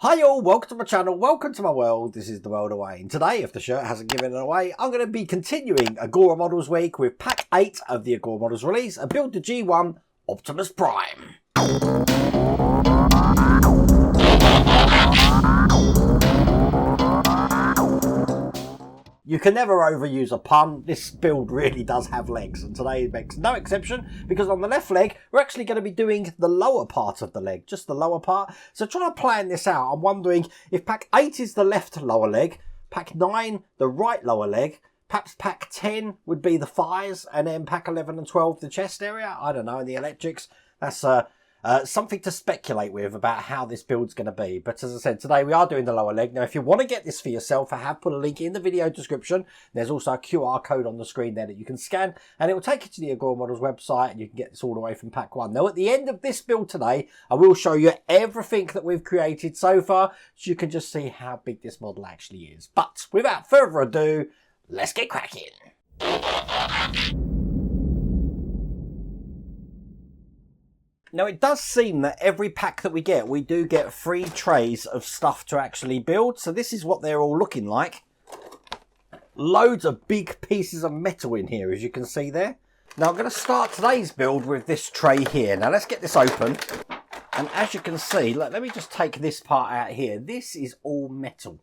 Hi all, welcome to my channel, welcome to my world. This is the world away. And today, if the shirt hasn't given it away, I'm going to be continuing Agora Models Week with Pack 8 of the Agora Models release and build the G1 Optimus Prime. You can never overuse a pun. This build really does have legs, and today makes no exception because on the left leg, we're actually going to be doing the lower part of the leg, just the lower part. So trying to plan this out, I'm wondering if Pack 8 is the left lower leg, Pack 9 the right lower leg, perhaps Pack 10 would be the thighs, and then Pack 11 and 12 the chest area. I don't know, in the electrics. That's something to speculate with about how this build's going to be. But as I said, today we are doing the lower leg. Now, if you want to get this for yourself, I have put a link in the video description. There's also a QR code on the screen there that you can scan, and it will take you to the Agora Models website, and you can get this all the way from Pack 1. Now, at the end of this build today, I will show you everything that we've created so far, so you can just see how big this model actually is. But without further ado, let's get cracking. Now, it does seem that every pack that we do get 3 trays of stuff to actually build. So this is what they're all looking like. Loads of big pieces of metal in here, as you can see there. Now, I'm going to start today's build with this tray here. Now, let's get this open. And as you can see, look, let me just take this part out here. This is all metal.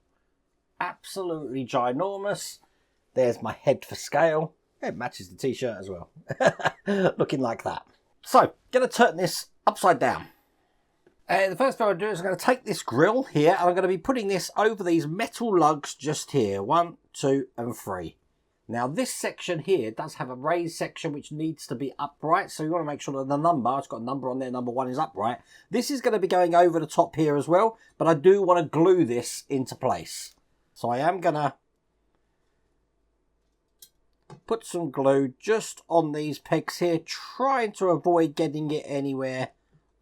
Absolutely ginormous. There's my head for scale. It matches the t-shirt as well. Looking like that. So, going to turn this upside down. And the first thing I'm going to do is I'm going to take this grill here and I'm going to be putting this over these metal lugs just here. 1, 2 and 3. Now this section here does have a raised section which needs to be upright. So you want to make sure that the number, it's got a number on there, number 1 is upright. This is going to be going over the top here as well. But I do want to glue this into place. So I am going to put some glue just on these pegs here, trying to avoid getting it anywhere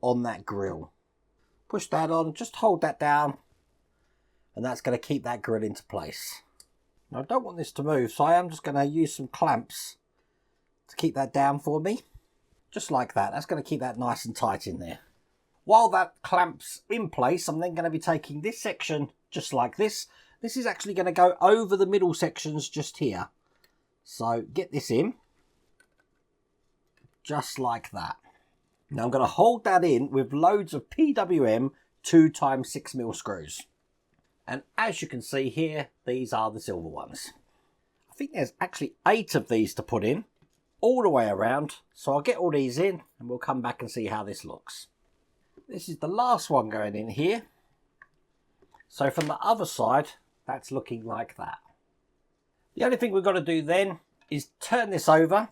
on that grill. Push that on, just hold that down, and that's going to keep that grill into place. Now I don't want this to move, so I am just going to use some clamps to keep that down for me. Just like that. That's going to keep that nice and tight in there. While that clamp's in place, I'm then going to be taking this section just like this. This is actually going to go over the middle sections just here. So get this in, just like that. Now I'm going to hold that in with loads of PWM 2x6mm screws. And as you can see here, these are the silver ones. I think there's actually 8 of these to put in, all the way around. So I'll get all these in and we'll come back and see how this looks. This is the last one going in here. So from the other side, that's looking like that. The only thing we've got to do then is turn this over,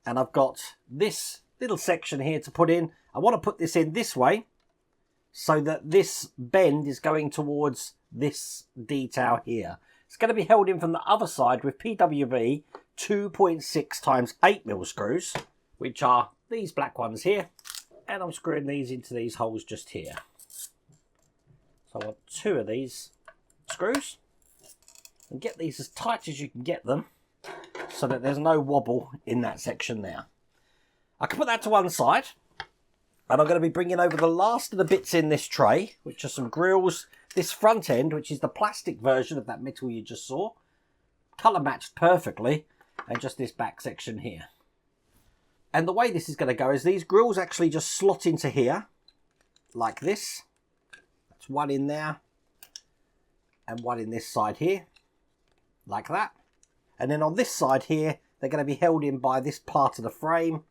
and I've got this little section here to put in. I want to put this in this way so that this bend is going towards this detail here. It's going to be held in from the other side with PWB 2.6x8mm screws, which are these black ones here, and I'm screwing these into these holes just here. So I want 2 of these screws. And get these as tight as you can get them so that there's no wobble in that section there. I can put that to one side, and I'm going to be bringing over the last of the bits in this tray, which are some grills. This front end, which is the plastic version of that metal you just saw, colour matched perfectly, and just this back section here. And the way this is going to go is these grills actually just slot into here like this. That's one in there and one in this side here. Like that. And then on this side here, they're going to be held in by this part of the frame,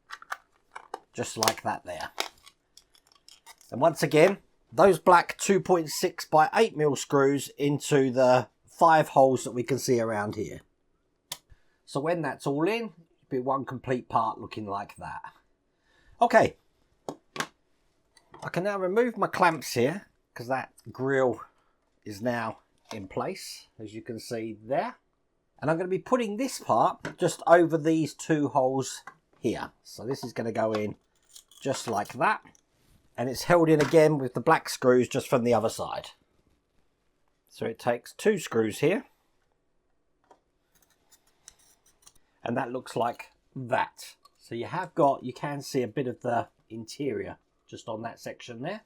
just like that there. And once again, those black 2.6x8mm screws into the 5 holes that we can see around here. So when that's all in, it'll be one complete part looking like that. Okay. I can now remove my clamps here, because that grill is now in place, as you can see there. And I'm going to be putting this part just over these 2 holes here. So this is going to go in just like that. And it's held in again with the black screws just from the other side. So it takes 2 screws here. And that looks like that. So you can see a bit of the interior just on that section there.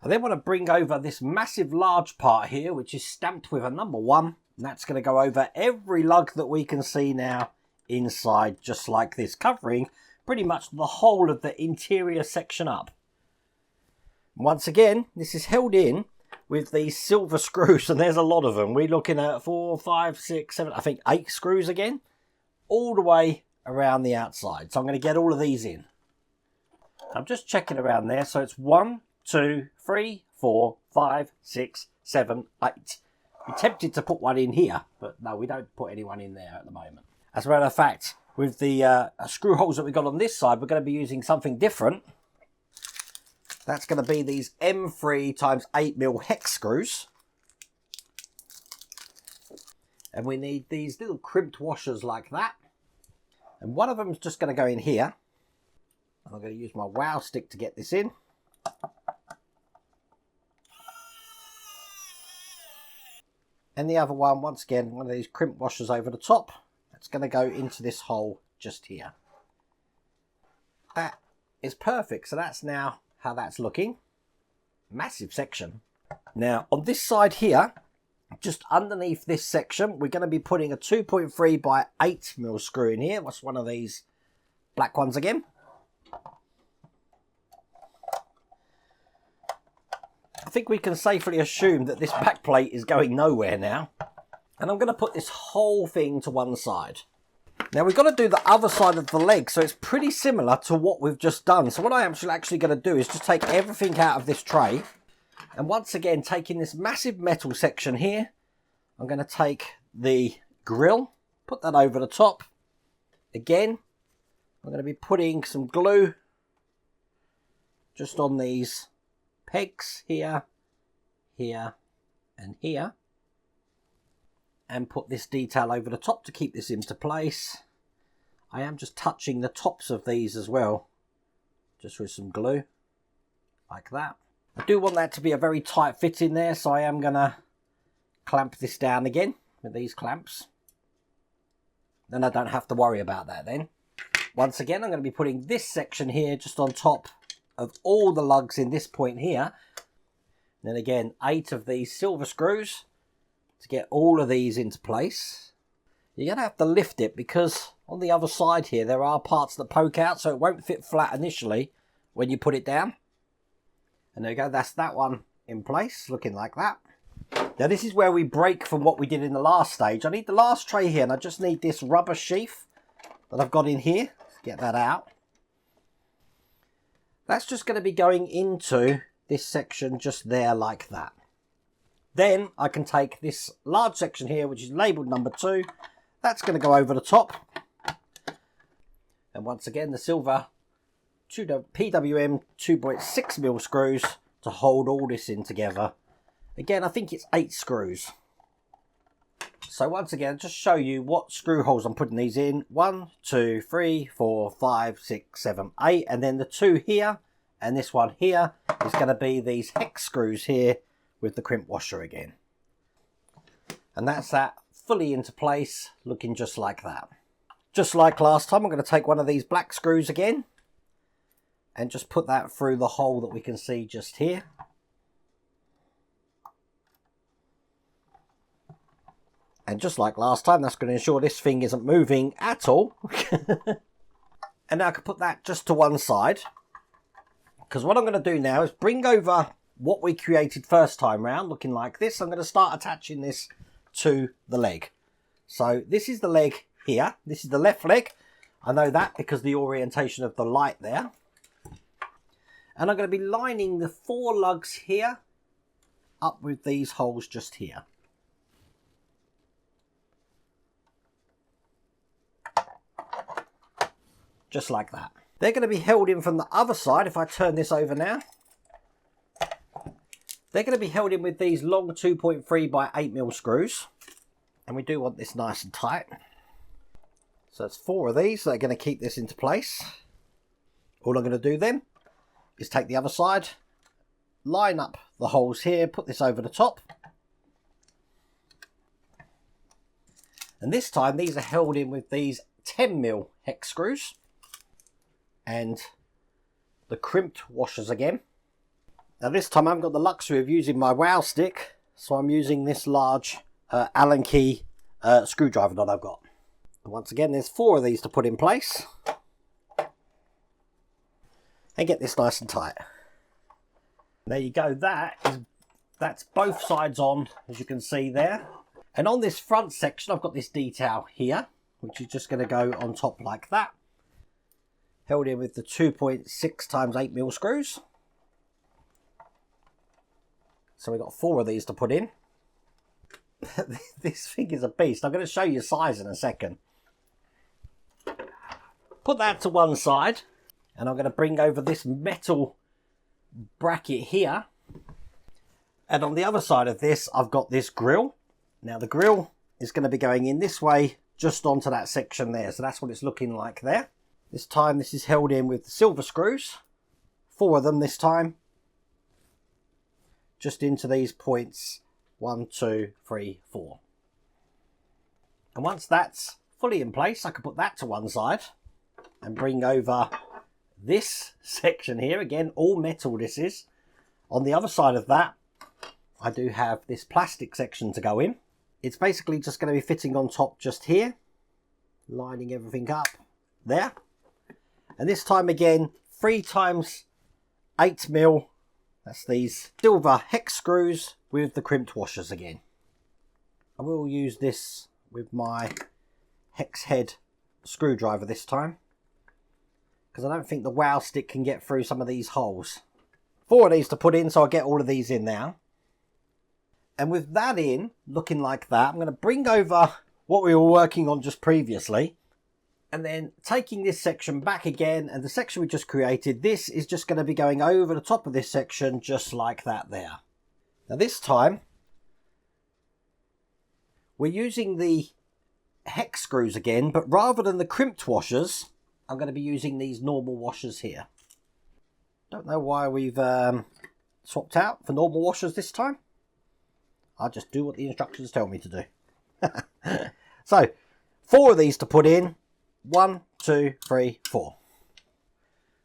I then want to bring over this massive large part here, which is stamped with a number 1. And that's going to go over every lug that we can see now inside, just like this, covering pretty much the whole of the interior section up. Once again, this is held in with these silver screws, and there's a lot of them. We're looking at 4, 5, 6, 7, I think 8 screws again, all the way around the outside. So I'm going to get all of these in. I'm just checking around there. So it's 1, 2, 3, 4, 5, 6, 7, 8. We're tempted to put one in here, but no, we don't put anyone in there at the moment. As a matter of fact, with the screw holes that we've got on this side, we're going to be using something different. That's going to be these M3 times 8mm hex screws. And we need these little crimped washers like that. And one of them is just going to go in here. And I'm going to use my wow stick to get this in. And the other one, once again, one of these crimp washers over the top. That's going to go into this hole just here. That is perfect. So that's now how that's looking. Massive section. Now on this side here, just underneath this section, we're going to be putting a 2.3 by 8mm screw in here. What's one of these black ones again? I think we can safely assume that this back plate is going nowhere now. And I'm going to put this whole thing to one side. Now we've got to do the other side of the leg, so it's pretty similar to what we've just done. So what I am actually going to do is just take everything out of this tray. And once again, taking this massive metal section here, I'm going to take the grill, put that over the top. Again, I'm going to be putting some glue just on these pegs here, here, and here. And put this detail over the top to keep this into place. I am just touching the tops of these as well, just with some glue, like that. I do want that to be a very tight fit in there, so I am going to clamp this down again with these clamps. Then I don't have to worry about that then. Once again, I'm going to be putting this section here just on top of all the lugs in this point here. And then again, 8 of these silver screws to get all of these into place. You're going to have to lift it because on the other side here there are parts that poke out, so it won't fit flat initially when you put it down. And there you go, that's that one in place, looking like that. Now this is where we break from what we did in the last stage. I need the last tray here, and I just need this rubber sheath that I've got in here. Let's get that out. That's just going to be going into this section just there like that. Then I can take this large section here, which is labelled number 2. That's going to go over the top. And once again, the silver PWM 2.6mm screws to hold all this in together. Again, I think it's 8 screws. So once again, just show you what screw holes I'm putting these in. 1, 2, 3, 4, 5, 6, 7, 8. And then the 2 here and this one here is going to be these hex screws here with the crimp washer again. And that's that fully into place, looking just like that. Just like last time, I'm going to take one of these black screws again and just put that through the hole that we can see just here. And just like last time, that's going to ensure this thing isn't moving at all. And now I can put that just to one side, because what I'm going to do now is bring over what we created first time round, looking like this. I'm going to start attaching this to the leg. So this is the leg here. This is the left leg. I know that because the orientation of the light there. And I'm going to be lining the 4 lugs here up with these holes just here. Just like that. They're going to be held in from the other side. If I turn this over now, they're going to be held in with these long 2.3 by 8mm screws. And we do want this nice and tight. So it's 4 of these that are going to keep this into place. All I'm going to do then is take the other side, line up the holes here, put this over the top. And this time these are held in with these 10mm hex screws and the crimped washers again. Now this time I haven't got the luxury of using my wow stick, so I'm using this large Allen key screwdriver that I've got. And once again, there's 4 of these to put in place. And get this nice and tight. There you go, that's both sides on, as you can see there. And on this front section, I've got this detail here, which is just going to go on top like that. Held in with the 2.6 times 8mm screws. So we've got 4 of these to put in. This thing is a beast. I'm going to show you size in a second. Put that to one side. And I'm going to bring over this metal bracket here. And on the other side of this, I've got this grill. Now the grill is going to be going in this way, just onto that section there. So that's what it's looking like there. This time this is held in with the silver screws. 4 of them this time. Just into these points. 1, 2, 3, 4. And once that's fully in place, I can put that to one side. And bring over this section here. Again, all metal this is. On the other side of that, I do have this plastic section to go in. It's basically just going to be fitting on top just here. Lining everything up there. And this time again, 3 times 8mm. That's these silver hex screws with the crimped washers again. I will use this with my hex head screwdriver this time, because I don't think the wow stick can get through some of these holes. 4 of these to put in, so I'll get all of these in now. And with that in, looking like that, I'm going to bring over what we were working on just previously. And then taking this section back again, and the section we just created, this is just going to be going over the top of this section, just like that there. Now this time, we're using the hex screws again, but rather than the crimped washers, I'm going to be using these normal washers here. Don't know why we've swapped out for normal washers this time. I'll just do what the instructions tell me to do. So, 4 of these to put in. 1, 2, 3, 4.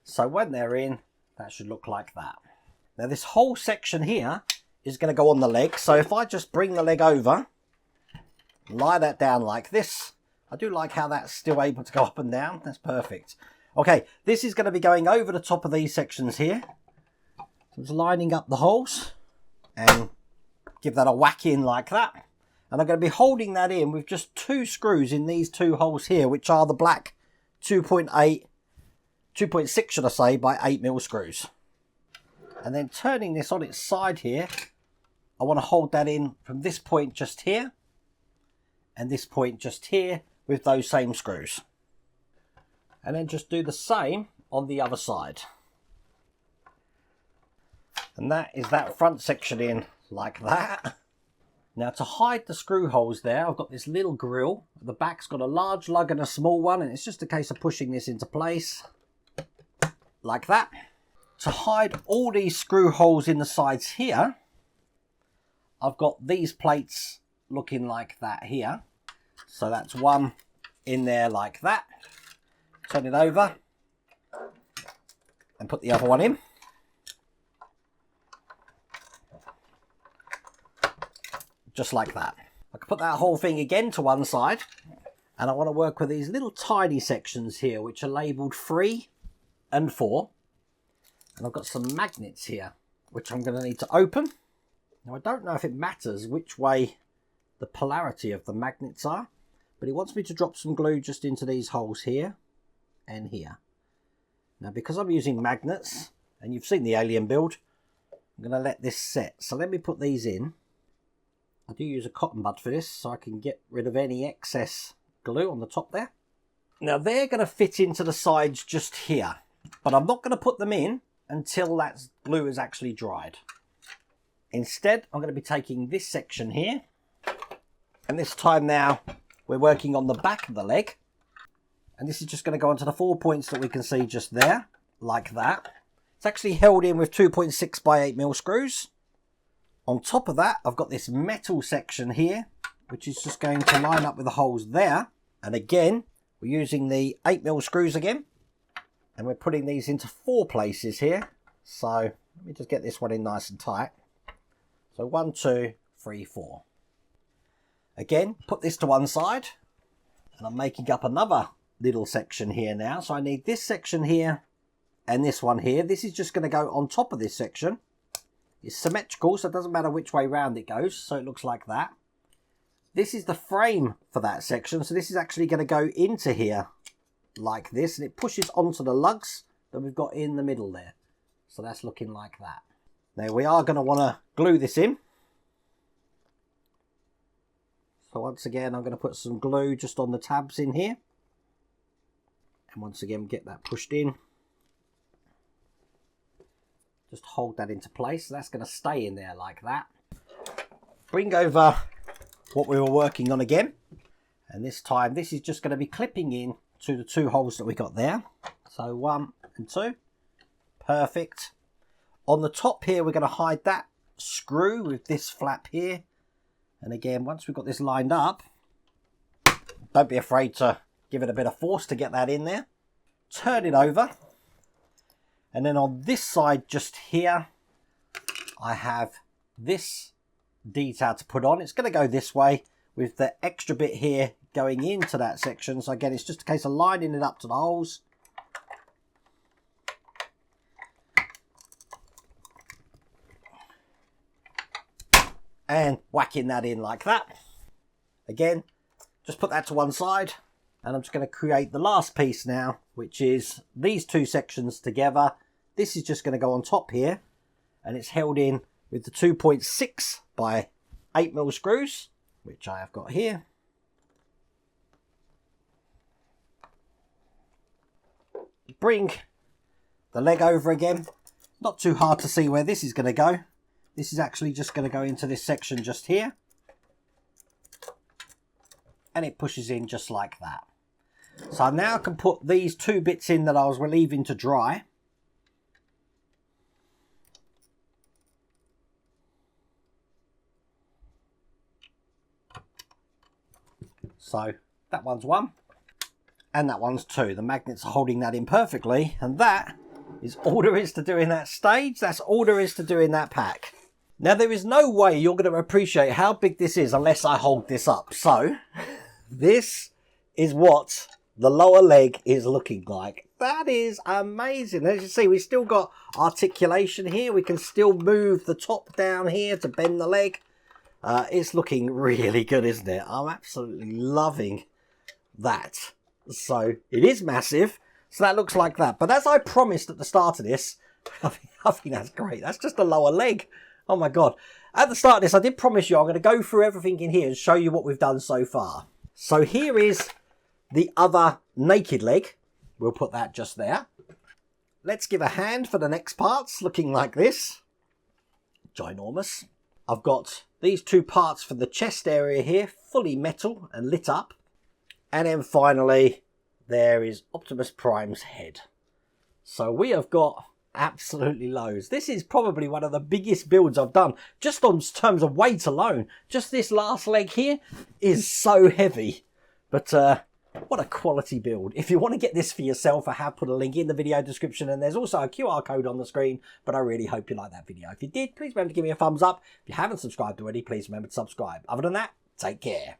So when they're in, that should look like that. Now this whole section here is going to go on the leg. So if I just bring the leg over, lie that down like this. I do like how that's still able to go up and down. That's perfect. Okay, this is going to be going over the top of these sections here. So it's lining up the holes and give that a whack in like that. And I'm going to be holding that in with just 2 screws in these 2 holes here, which are the black 2.6 should I say, by 8mm screws. And then turning this on its side here, I want to hold that in from this point just here and this point just here with those same screws. And then just do the same on the other side. And that is that front section in like that. Now to hide the screw holes there, I've got this little grill. The back's got a large lug and a small one, and it's just a case of pushing this into place like that. To hide all these screw holes in the sides here, I've got these plates looking like that here. So that's one in there like that. Turn it over and put the other one in. Just like that. I can put that whole thing again to one side, and I want to work with these little tiny sections here which are labelled 3 and 4. And I've got some magnets here which I'm going to need to open. Now I don't know if it matters which way the polarity of the magnets are, but it wants me to drop some glue just into these holes here and here. Now because I'm using magnets, and you've seen the alien build, I'm going to let this set. So let me put these in. I do use a cotton bud for this, so I can get rid of any excess glue on the top there. Now they're going to fit into the sides just here, but I'm not going to put them in until that glue is actually dried. Instead, I'm going to be taking this section here, and this time now we're working on the back of the leg, and this is just going to go onto the 4 points that we can see just there, like that. It's actually held in with 2.6 by 8mm screws. On top of that, I've got this metal section here, which is just going to line up with the holes there. And again, we're using the 8mm screws again. And we're putting these into 4 places here. So Let me just get this one in nice and tight. So 1, 2, 3, 4. Again, put this to one side. And I'm making up another little section here now. So I need this section here and this one here. This is just going to go on top of this section. It's symmetrical, so it doesn't matter which way round it goes. So it looks like that. This is the frame for that section. So this is actually going to go into here like this. And it pushes onto the lugs that we've got in the middle there. So that's looking like that. Now we are going to want to glue this in. So once again, I'm going to put some glue just on the tabs in here. And once again, get that pushed in. Just hold that into place. So that's going to stay in there like that. Bring over what we were working on again. And this time, this is just going to be clipping in to the 2 holes that we got there. So 1 and 2. Perfect. On the top here, we're going to hide that screw with this flap here. And again, once we've got this lined up, don't be afraid to give it a bit of force to get that in there. Turn it over. And then on this side just here, I have this detail to put on. It's going to go this way with the extra bit here going into that section. So again, it's just a case of lining it up to the holes. And whacking that in like that. Again, just put that to one side. And I'm just going to create the last piece now, which is these 2 sections together. This is just going to go on top here. And it's held in with the 2.6 by 8mm screws, which I have got here. Bring the leg over again. Not too hard to see where this is going to go. This is actually just going to go into this section just here. And it pushes in just like that. So I now can put these 2 bits in that I was leaving to dry. So that one's 1. And that one's 2. The magnets are holding that in perfectly. And that is all there is to do in that stage. That's all there is to do in that pack. Now, there is no way you're going to appreciate how big this is unless I hold this up. So, this is what the lower leg is looking like. That is amazing. As you see, we've still got articulation here. We can still move the top down here to bend the leg. It's looking really good, isn't it? I'm absolutely loving that. So, it is massive. So, that looks like that. But as I promised at the start of this, I think that's great. That's just the lower leg. Oh my God. At the start of this, I did promise you I'm going to go through everything in here and show you what we've done so far. So here is the other naked leg. We'll put that just there. Let's give a hand for the next parts, looking like this. Ginormous. I've got these 2 parts for the chest area here, fully metal and lit up. And then finally, there is Optimus Prime's head. So we have got absolutely loads. This is probably one of the biggest builds I've done, just on terms of weight alone. Just this last leg here is so heavy. But what a quality build. If you want to get this for yourself, I have put a link in the video description, and there's also a QR code on the screen. But I really hope you like that video. If you did, please remember to give me a thumbs up. If you haven't subscribed already, please remember to subscribe. Other than that, take care.